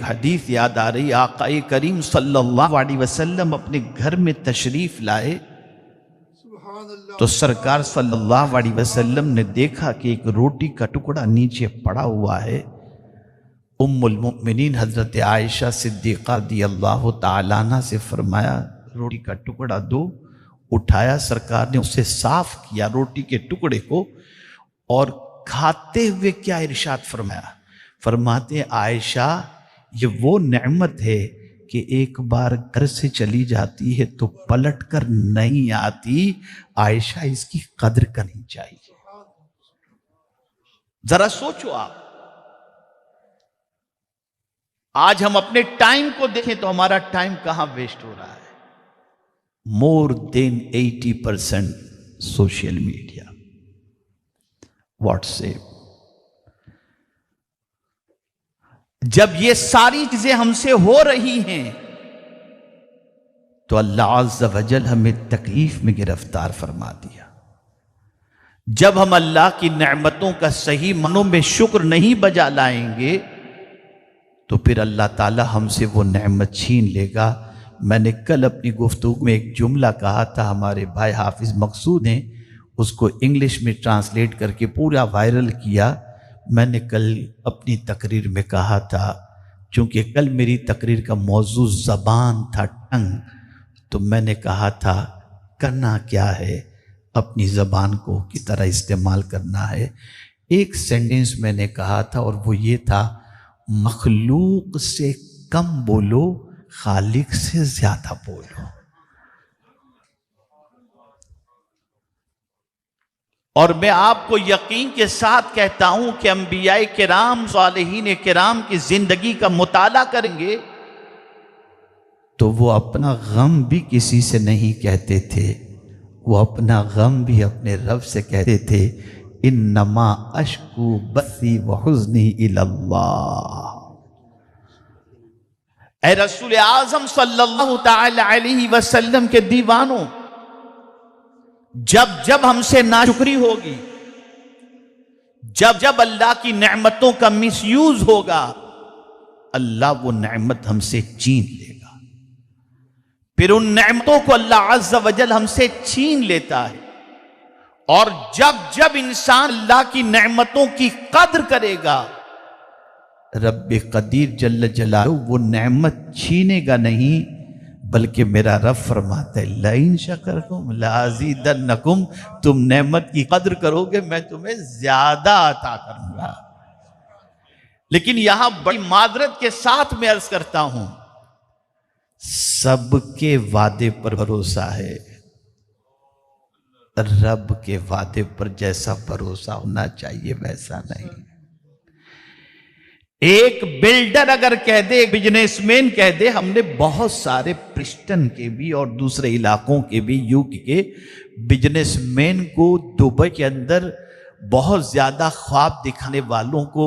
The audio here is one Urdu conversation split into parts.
حدیث یاد آ رہی، آقا کریم صلی اللہ علیہ وسلم اپنے گھر میں تشریف لائے تو سرکار صلی اللہ علیہ وسلم نے دیکھا کہ ایک روٹی کا ٹکڑا نیچے پڑا ہوا ہے۔ ام المؤمنین حضرت عائشہ صدیقہ رضی اللہ تعالیٰ عنہ سے فرمایا روٹی کا ٹکڑا دو۔ اٹھایا، سرکار نے اسے صاف کیا روٹی کے ٹکڑے کو، اور کھاتے ہوئے کیا ارشاد فرمایا؟ فرماتے عائشہ یہ وہ نعمت ہے کہ ایک بار گھر سے چلی جاتی ہے تو پلٹ کر نہیں آتی، عائشہ اس کی قدر کرنی چاہیے۔ ذرا سوچو آپ، آج ہم اپنے ٹائم کو دیکھیں تو ہمارا ٹائم کہاں ویسٹ ہو رہا ہے؟ مور دین 80% سوشل میڈیا، واٹس ایپ۔ جب یہ ساری چیزیں ہم سے ہو رہی ہیں تو اللہ عز و جل ہمیں تکلیف میں گرفتار فرما دیا۔ جب ہم اللہ کی نعمتوں کا صحیح معنوں میں شکر نہیں بجا لائیں گے تو پھر اللہ تعالی ہم سے وہ نعمت چھین لے گا۔ میں نے کل اپنی گفتگو میں ایک جملہ کہا تھا، ہمارے بھائی حافظ مقصود ہیں اس کو انگلش میں ٹرانسلیٹ کر کے پورا وائرل کیا۔ میں نے کل اپنی تقریر میں کہا تھا، چونکہ کل میری تقریر کا موضوع زبان تھا، ٹنگ، تو میں نے کہا تھا کرنا کیا ہے، اپنی زبان کو کی طرح استعمال کرنا ہے۔ ایک سینٹنس میں نے کہا تھا اور وہ یہ تھا، مخلوق سے کم بولو، خالق سے زیادہ بولو۔ اور میں آپ کو یقین کے ساتھ کہتا ہوں کہ انبیاء کرام صالحین کرام کی زندگی کا مطالعہ کریں گے تو وہ اپنا غم بھی کسی سے نہیں کہتے تھے، وہ اپنا غم بھی اپنے رب سے کہتے تھے، انما اشکو بثی وحزنی الی اللہ۔ اے رسول اعظم صلی اللہ تعالی علیہ وسلم کے دیوانوں، جب جب ہم سے ناشکری ہوگی، جب جب اللہ کی نعمتوں کا مس یوز ہوگا، اللہ وہ نعمت ہم سے چھین لے گا۔ پھر ان نعمتوں کو اللہ عز و جل ہم سے چھین لیتا ہے، اور جب جب انسان اللہ کی نعمتوں کی قدر کرے گا، رب قدیر جل جلالہ وہ نعمت چھینے گا نہیں، بلکہ میرا رب فرماتا ہے لَإِن شَكَرْتُمْ لَأَزِيدَنَّكُمْ، تم نعمت کی قدر کرو گے میں تمہیں زیادہ عطا کروں گا۔ لیکن یہاں بڑی معذرت کے ساتھ میں عرض کرتا ہوں، سب کے وعدے پر بھروسہ ہے، رب کے وعدے پر جیسا بھروسہ ہونا چاہیے ویسا نہیں۔ ایک بلڈر اگر کہہ دے، ایک بزنس مین کہہ دے، ہم نے بہت سارے پرسٹن کے بھی اور دوسرے علاقوں کے بھی یوک کے بزنس مین کو دبئی کے اندر بہت زیادہ خواب دکھانے والوں کو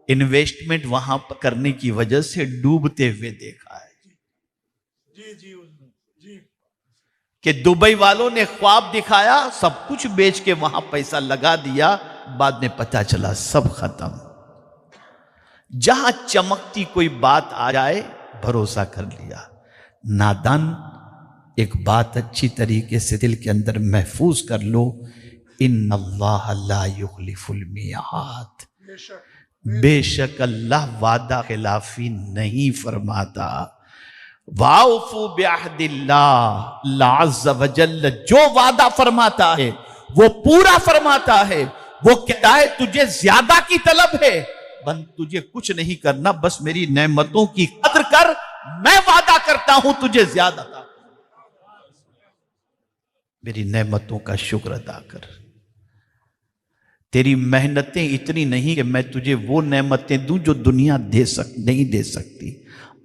انویسٹمنٹ وہاں پر کرنے کی وجہ سے ڈوبتے ہوئے دیکھا ہے۔ کہ دبئی والوں نے خواب دکھایا، سب کچھ بیچ کے وہاں پیسہ لگا دیا، بعد میں پتہ چلا سب ختم۔ جہاں چمکتی کوئی بات آ جائے بھروسہ کر لیا۔ نادان ایک بات اچھی طریقے سے دل کے اندر محفوظ کر لو، ان اللہ لا یخلف المیعاد، بے شک اللہ وعدہ خلافی نہیں فرماتا۔ وَأَوْفُوا بِعَهْدِ اللَّهِ، اللہ عز و جل جو وعدہ فرماتا ہے وہ پورا فرماتا ہے۔ وہ کہتا ہے تجھے زیادہ کی طلب ہے، بند تجھے کچھ نہیں کرنا، بس میری نعمتوں کی قدر کر، میں وعدہ کرتا ہوں تجھے زیادہ تھا، میری نعمتوں کا شکر ادا کر۔ تیری محنتیں اتنی نہیں کہ میں تجھے وہ نعمتیں دوں جو دنیا نہیں دے سکتی۔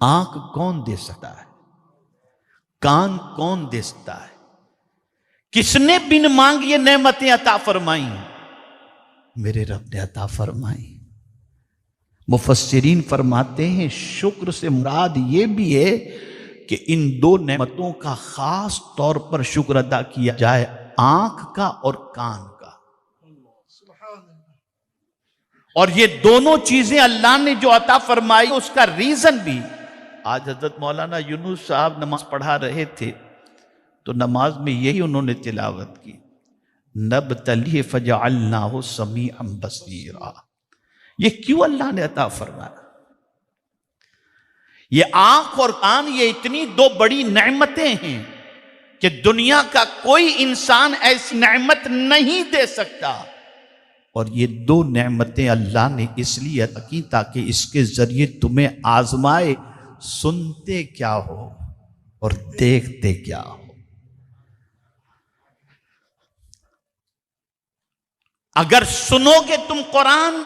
آنکھ کون دے سکتا ہے؟ کان کون دے سکتا ہے؟ کس نے بن مانگ یہ نعمتیں عطا فرمائیں؟ میرے رب نے عطا فرمائیں۔ مفسرین فرماتے ہیں شکر سے مراد یہ بھی ہے کہ ان دو نعمتوں کا خاص طور پر شکر ادا کیا جائے، آنکھ کا اور کان کا۔ اور یہ دونوں چیزیں اللہ نے جو عطا فرمائی اس کا ریزن بھی، آج حضرت مولانا یونس صاحب نماز پڑھا رہے تھے تو نماز میں یہی انہوں نے تلاوت کی، نبتلیہ فجعلناہ سمیعا بصیرا۔ یہ کیوں اللہ نے عطا فرمایا؟ یہ آنکھ اور کان، یہ اتنی دو بڑی نعمتیں ہیں کہ دنیا کا کوئی انسان ایسی نعمت نہیں دے سکتا، اور یہ دو نعمتیں اللہ نے اس لیے عطا کی تاکہ اس کے ذریعے تمہیں آزمائے، سنتے کیا ہو اور دیکھتے کیا ہو۔ اگر سنو گے تم قرآن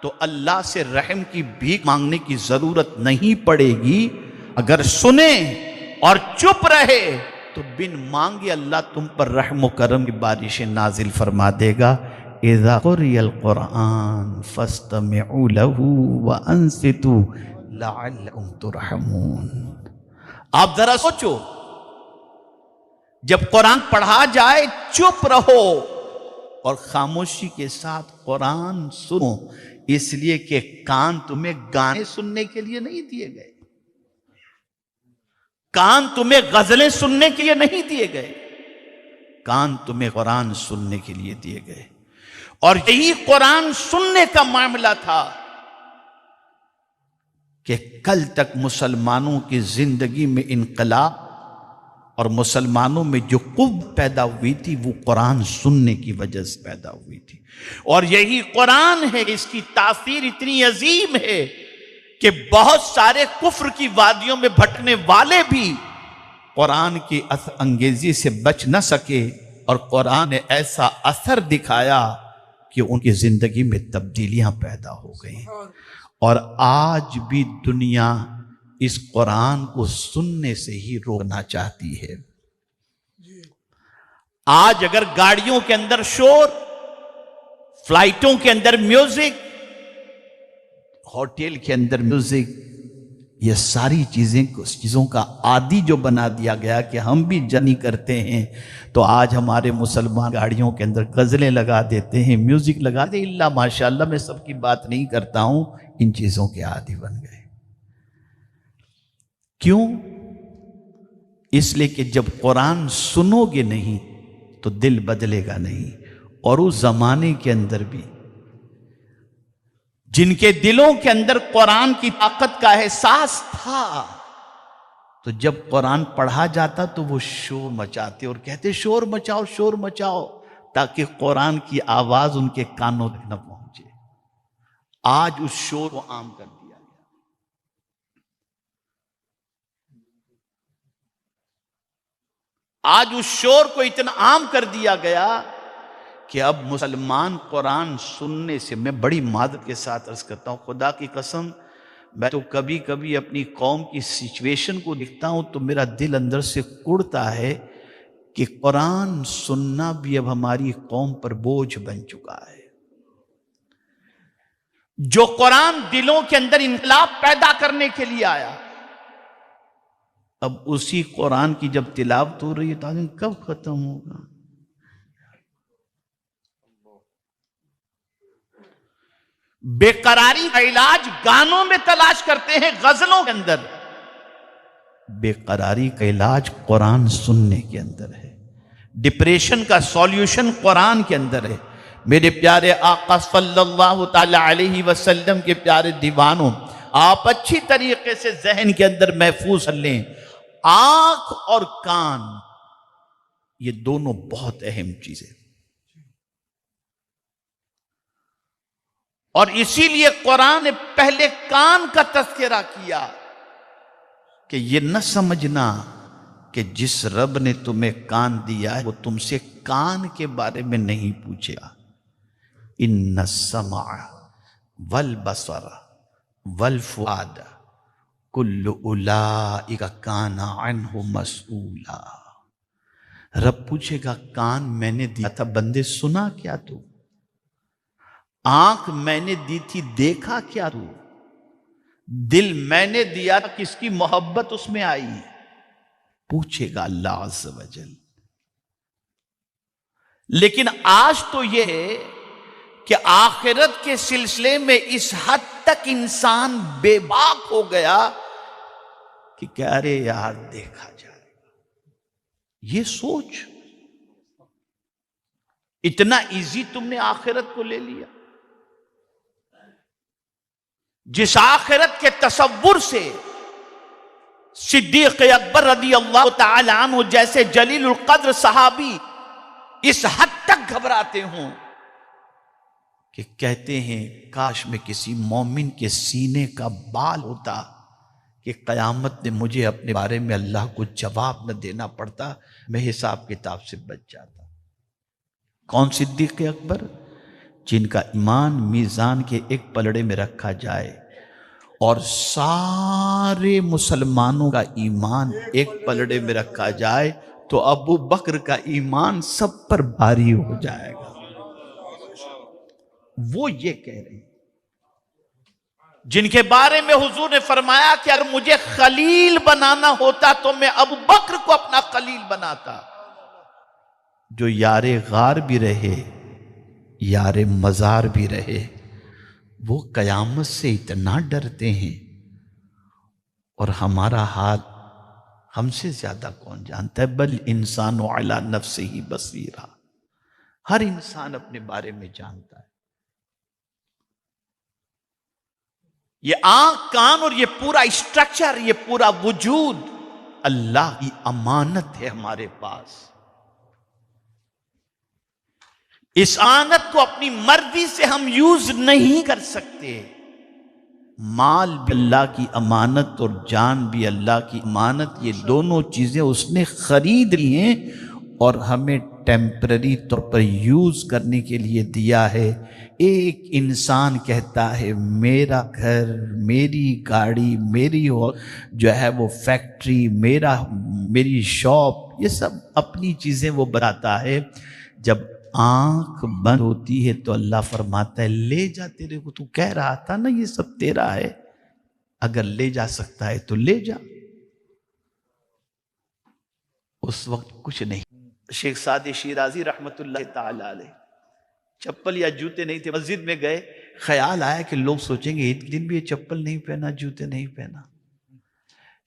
تو اللہ سے رحم کی بھیک مانگنے کی ضرورت نہیں پڑے گی، اگر سنیں اور چپ رہے تو بن مانگے اللہ تم پر رحم و کرم کی بارشیں نازل فرما دے گا۔ اذا قرئ القرآن فاستمعوا له وانصتوا لعلکم ترحمون۔ آپ ذرا سوچو، جب قرآن پڑھا جائے چپ رہو اور خاموشی کے ساتھ قرآن سنو، اس لیے کہ کان تمہیں گانے سننے کے لیے نہیں دیے گئے، کان تمہیں غزلیں سننے کے لیے نہیں دیے گئے، کان تمہیں قرآن سننے کے لیے دیے گئے۔ اور یہی قرآن سننے کا معاملہ تھا کہ کل تک مسلمانوں کی زندگی میں انقلاب اور مسلمانوں میں جو قوت پیدا ہوئی تھی وہ قرآن سننے کی وجہ سے پیدا ہوئی تھی، اور یہی قرآن ہے، اس کی تاثیر اتنی عظیم ہے کہ بہت سارے کفر کی وادیوں میں بھٹکنے والے بھی قرآن کی اثر انگیزی سے بچ نہ سکے، اور قرآن نے ایسا اثر دکھایا کہ ان کی زندگی میں تبدیلیاں پیدا ہو گئیں، اور آج بھی دنیا اس قرآن کو سننے سے ہی روکنا چاہتی ہے۔ آج اگر گاڑیوں کے اندر شور، فلائٹوں کے اندر میوزک، ہوٹل کے اندر میوزک، یہ ساری چیزوں کا عادی جو بنا دیا گیا کہ ہم بھی جرنی کرتے ہیں تو آج ہمارے مسلمان گاڑیوں کے اندر غزلیں لگا دیتے ہیں، میوزک لگا دے، اللہ ماشاءاللہ میں سب کی بات نہیں کرتا ہوں، ان چیزوں کے عادی بن گئے۔ کیوں؟ اس لیے کہ جب قرآن سنو گے نہیں تو دل بدلے گا نہیں، اور اس زمانے کے اندر بھی جن کے دلوں کے اندر قرآن کی طاقت کا احساس تھا تو جب قرآن پڑھا جاتا تو وہ شور مچاتے اور کہتے شور مچاؤ شور مچاؤ، تاکہ قرآن کی آواز ان کے کانوں تک نہ پہنچے۔ آج اس شور کو عام کر دیا گیا۔ آج اس شور کو اتنا عام کر دیا گیا کہ اب مسلمان قرآن سننے سے، میں بڑی معذرت کے ساتھ عرض کرتا ہوں، خدا کی قسم میں تو کبھی کبھی اپنی قوم کی سچویشن کو دیکھتا ہوں تو میرا دل اندر سے کڑتا ہے کہ قرآن سننا بھی اب ہماری قوم پر بوجھ بن چکا ہے۔ جو قرآن دلوں کے اندر انقلاب پیدا کرنے کے لیے آیا، اب اسی قرآن کی جب تلاوت ہو رہی ہے تو کب ختم ہوگا؟ بے قراری کا علاج گانوں میں تلاش کرتے ہیں، غزلوں کے اندر۔ بے قراری کا علاج قرآن سننے کے اندر ہے، ڈپریشن کا سولیوشن قرآن کے اندر ہے۔ میرے پیارے آقا صلی اللہ تعالی علیہ وسلم کے پیارے دیوانوں، آپ اچھی طریقے سے ذہن کے اندر محفوظ کر لیں، آنکھ اور کان یہ دونوں بہت اہم چیزیں، اور اسی لیے قرآن نے پہلے کان کا تذکرہ کیا کہ یہ نہ سمجھنا کہ جس رب نے تمہیں کان دیا ہے وہ تم سے کان کے بارے میں نہیں پوچھے گا۔ ان السمع والبصر والفؤاد کل اولئک کان عنہ مسئولا۔ رب پوچھے گا کان میں نے دیا تھا بندے، سنا کیا تو؟ آنکھ میں نے دی تھی دیکھا کیا تو؟ دل میں نے دیا تھا کس کی محبت اس میں آئی؟ پوچھے گا اللہ عز و جل۔ لیکن آج تو یہ ہے کہ آخرت کے سلسلے میں اس حد تک انسان بے باک ہو گیا کہ کہہ رہے یار دیکھا جائے گا. یہ سوچ، اتنا ایزی تم نے آخرت کو لے لیا. جس آخرت کے تصور سے صدیق اکبر رضی اللہ تعالی عنہ جیسے جلیل القدر صحابی اس حد تک گھبراتے ہوں کہ کہتے ہیں کاش میں کسی مومن کے سینے کا بال ہوتا کہ قیامت نے مجھے اپنے بارے میں اللہ کو جواب نہ دینا پڑتا، میں حساب کتاب سے بچ جاتا. کون صدیق اکبر؟ جن کا ایمان میزان کے ایک پلڑے میں رکھا جائے اور سارے مسلمانوں کا ایمان ایک پلڑے میں رکھا جائے تو ابو بکر کا ایمان سب پر بھاری ہو جائے گا. وہ یہ کہہ رہے ہیں جن کے بارے میں حضور نے فرمایا کہ اگر مجھے خلیل بنانا ہوتا تو میں ابو بکر کو اپنا خلیل بناتا. جو یار غار بھی رہے، یار مزار بھی رہے، وہ قیامت سے اتنا ڈرتے ہیں، اور ہمارا حال ہم سے زیادہ کون جانتا ہے؟ بل انسان علی نفسہ بصیرہ، ہر انسان اپنے بارے میں جانتا ہے. یہ آنکھ، کان اور یہ پورا اسٹرکچر، یہ پورا وجود اللہ کی امانت ہے ہمارے پاس. اس امانت کو اپنی مرضی سے ہم یوز نہیں کر سکتے. مال بھی اللہ کی امانت اور جان بھی اللہ کی امانت، یہ دونوں چیزیں اس نے خرید لی ہیں اور ہمیں ٹیمپرری طور پر یوز کرنے کے لیے دیا ہے. ایک انسان کہتا ہے میرا گھر، میری گاڑی، میری جو ہے وہ فیکٹری، میری شاپ، یہ سب اپنی چیزیں وہ بناتا ہے. جب آنکھ بند ہوتی ہے تو اللہ فرماتا ہے لے جا، تیرے کو تو کہہ رہا تھا نا یہ سب تیرا ہے، اگر لے جا سکتا ہے تو لے جا. اس وقت کچھ نہیں. شیخ سعدی شیرازی رحمت اللہ تعالی علیہ، چپل یا جوتے نہیں تھے، مسجد میں گئے، خیال آیا کہ لوگ سوچیں گے عید کے دن بھی یہ چپل نہیں پہنا، جوتے نہیں پہنا.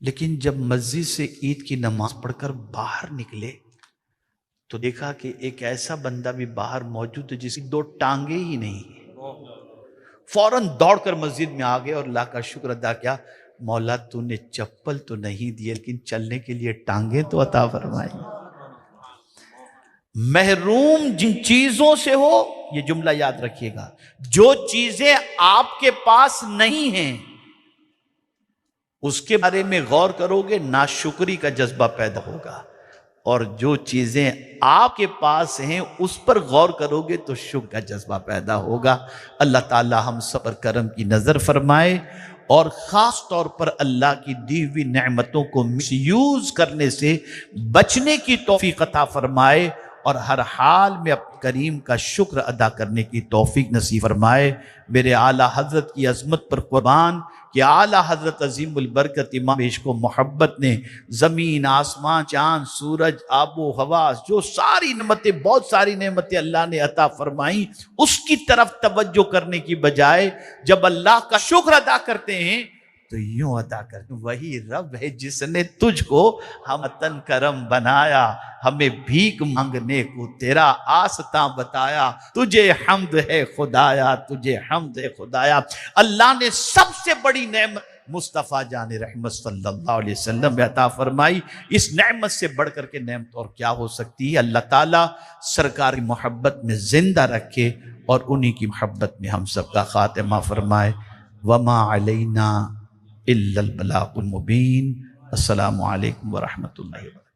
لیکن جب مسجد سے عید کی نماز پڑھ کر باہر نکلے تو دیکھا کہ ایک ایسا بندہ بھی باہر موجود ہے جس کی دو ٹانگیں ہی نہیں ہیں. فوراً دوڑ کر مسجد میں آ گئے اور اللہ کا شکر ادا کیا، مولا تو نے چپل تو نہیں دی لیکن چلنے کے لیے ٹانگیں تو عطا فرمائی. محروم جن چیزوں سے ہو، یہ جملہ یاد رکھیے گا، جو چیزیں آپ کے پاس نہیں ہیں اس کے بارے میں غور کرو گے ناشکری کا جذبہ پیدا ہوگا، اور جو چیزیں آپ کے پاس ہیں اس پر غور کرو گے تو شکر کا جذبہ پیدا ہوگا. اللہ تعالی ہم سب پر کرم کی نظر فرمائے اور خاص طور پر اللہ کی دی ہوئی نعمتوں کو مس یوز کرنے سے بچنے کی توفیق عطا فرمائے اور ہر حال میں اپنے کریم کا شکر ادا کرنے کی توفیق نصیب فرمائے. میرے اعلیٰ حضرت کی عظمت پر قربان کہ اعلیٰ حضرت عظیم البرکت امام عشق و محبت نے زمین، آسمان، چاند، سورج، آب و ہوا، جو ساری نعمتیں، بہت ساری نعمتیں اللہ نے عطا فرمائیں، اس کی طرف توجہ کرنے کی بجائے جب اللہ کا شکر ادا کرتے ہیں تو یوں ادا کرتے ہیں وہی رب ہے جس نے تجھ کو ہمتن کرم بنایا، ہمیں بھیک مانگنے کو تیرا آستاں بتایا، تجھے حمد ہے خدایا، تجھے حمد ہے خدایا. اللہ نے سب سے بڑی نعمت مصطفیٰ جان رحمت صلی اللہ علیہ وسلم میں عطا فرمائی. اس نعمت سے بڑھ کر کے نعمت اور کیا ہو سکتی ہے؟ اللہ تعالیٰ سرکار کی محبت میں زندہ رکھے اور انہی کی محبت میں ہم سب کا خاتمہ فرمائے. وما علینا الا البلاغ المبین. السلام علیکم ورحمۃ اللہ وبرکاتہ.